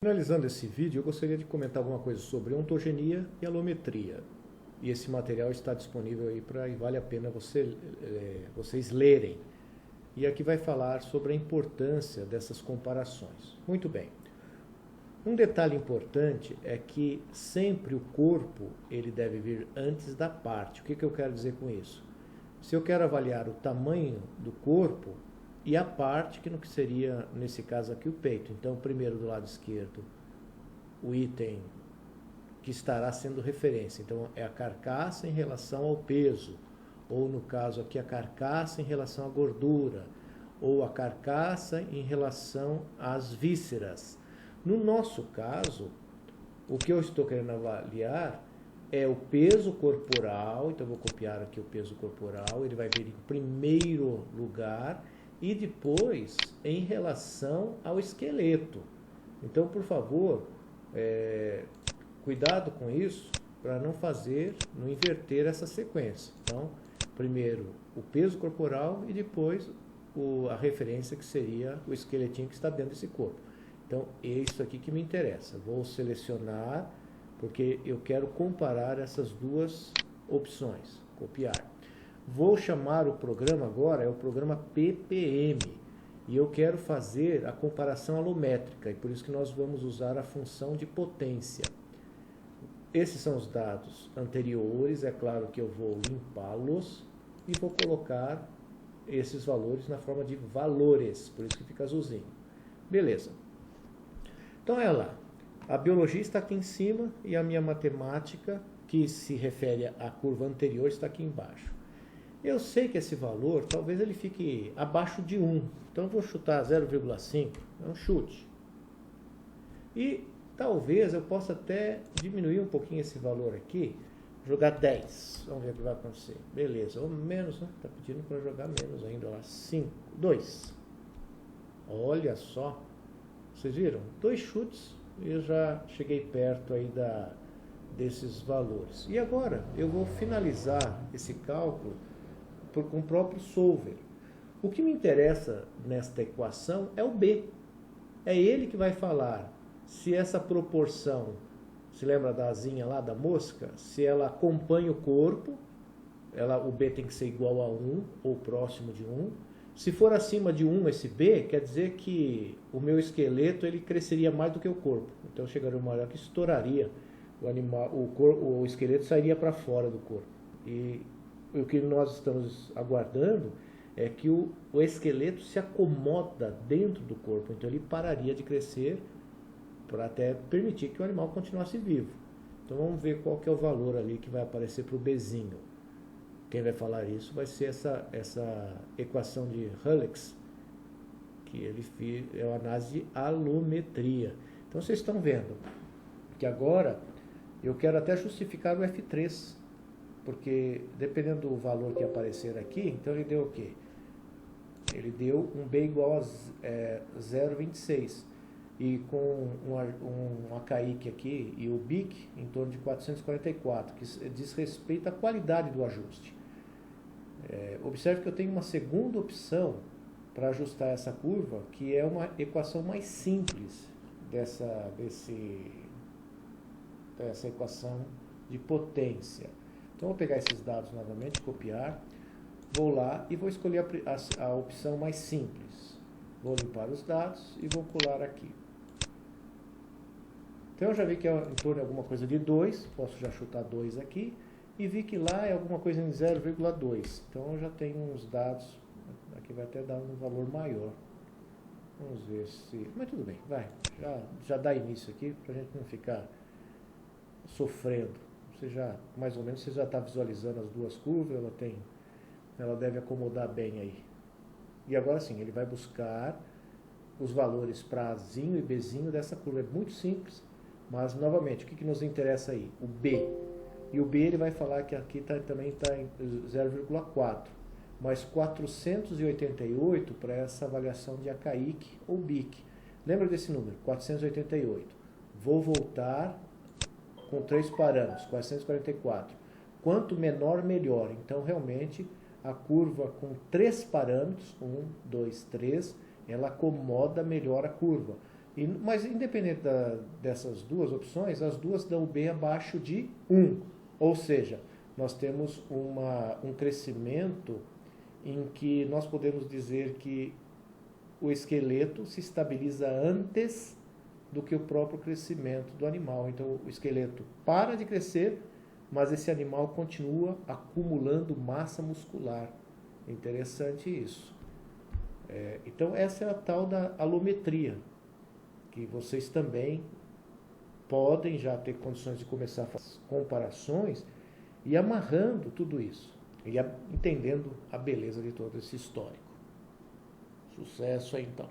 Finalizando esse vídeo, eu gostaria de comentar alguma coisa sobre ontogenia e alometria. E esse material está disponível aí e vale a pena vocês lerem. E aqui vai falar sobre a importância dessas comparações. Muito bem. Um detalhe importante é que sempre o corpo ele deve vir antes da parte. O que eu quero dizer com isso? Se eu quero avaliar o tamanho do corpo e a parte, que seria, nesse caso aqui, o peito. Então, primeiro do lado esquerdo, o item que estará sendo referência. Então, é a carcaça em relação ao peso. Ou, no caso aqui, a carcaça em relação à gordura. Ou a carcaça em relação às vísceras. No nosso caso, o que eu estou querendo avaliar é o peso corporal. Então, eu vou copiar aqui o peso corporal. Ele vai vir em primeiro lugar. E depois, em relação ao esqueleto. Então, por favor, cuidado com isso, para não inverter essa sequência. Então, primeiro o peso corporal e depois a referência que seria o esqueletinho que está dentro desse corpo. Então, é isso aqui que me interessa. Vou selecionar, porque eu quero comparar essas duas opções. Copiar. Vou chamar o programa agora, é o programa PPM, e eu quero fazer a comparação alométrica, e por isso que nós vamos usar a função de potência. Esses são os dados anteriores, é claro que eu vou limpá-los e vou colocar esses valores na forma de valores, por isso que fica azulzinho. Beleza. Então, olha lá, a biologia está aqui em cima e a minha matemática, que se refere à curva anterior, está aqui embaixo. Eu sei que esse valor, talvez ele fique abaixo de 1. Então, eu vou chutar 0,5. É um chute. E talvez eu possa até diminuir um pouquinho esse valor aqui. Jogar 10. Vamos ver o que vai acontecer. Beleza. Ou menos, né? Está pedindo para jogar menos ainda. Lá. 5. 2. Olha só. Vocês viram? 2 chutes e eu já cheguei perto aí desses valores. E agora eu vou finalizar esse cálculo com o próprio solver. O que me interessa nesta equação é o B. É ele que vai falar se essa proporção, se lembra da asinha lá da mosca, se ela acompanha o corpo, o B tem que ser igual a 1 ou próximo de 1. Se for acima de 1 esse B, quer dizer que o meu esqueleto ele cresceria mais do que o corpo. Então chegaria uma hora que estouraria o esqueleto sairia para fora do corpo. E o que nós estamos aguardando é que o esqueleto se acomoda dentro do corpo, então ele pararia de crescer para até permitir que o animal continuasse vivo. Então vamos ver qual que é o valor ali que vai aparecer para o Bzinho. Quem vai falar isso vai ser essa equação de Halleix, que ele fez, é uma análise de alometria. Então vocês estão vendo que agora eu quero até justificar o F3, porque dependendo do valor que aparecer aqui, então ele deu o quê? Ele deu um B igual a 0,26. E com um AKIC aqui e o BIC em torno de 444, que diz respeito à qualidade do ajuste. Observe que eu tenho uma segunda opção para ajustar essa curva, que é uma equação mais simples dessa equação de potência. Então, vou pegar esses dados novamente, copiar, vou lá e vou escolher a opção mais simples. Vou limpar os dados e vou colar aqui. Então, eu já vi que é em torno de alguma coisa de 2, posso já chutar 2 aqui, e vi que lá é alguma coisa em 0,2. Então, eu já tenho uns dados, aqui vai até dar um valor maior. Vamos ver se... Mas tudo bem, vai, já dá início aqui, para a gente não ficar sofrendo. Mais ou menos, você já está visualizando as duas curvas, ela deve acomodar bem aí. E agora sim, ele vai buscar os valores para Azinho e Bzinho dessa curva. É muito simples, mas novamente, o que nos interessa aí? O B. E o B ele vai falar que aqui também está em 0,4, mais 488 para essa avaliação de AKIC ou BIC. Lembra desse número? 488. Vou voltar com 3 parâmetros, 444. Quanto menor, melhor. Então, realmente, a curva com 3 parâmetros, 1, 2, 3, ela acomoda melhor a curva. Mas independente dessas duas opções, as duas dão B abaixo de 1. Ou seja, nós temos um crescimento em que nós podemos dizer que o esqueleto se estabiliza antes do que o próprio crescimento do animal. Então o esqueleto para de crescer, mas esse animal continua acumulando massa muscular. Interessante isso. Então essa é a tal da alometria, que vocês também podem já ter condições de começar a fazer comparações e amarrando tudo isso, e entendendo a beleza de todo esse histórico. Sucesso aí então.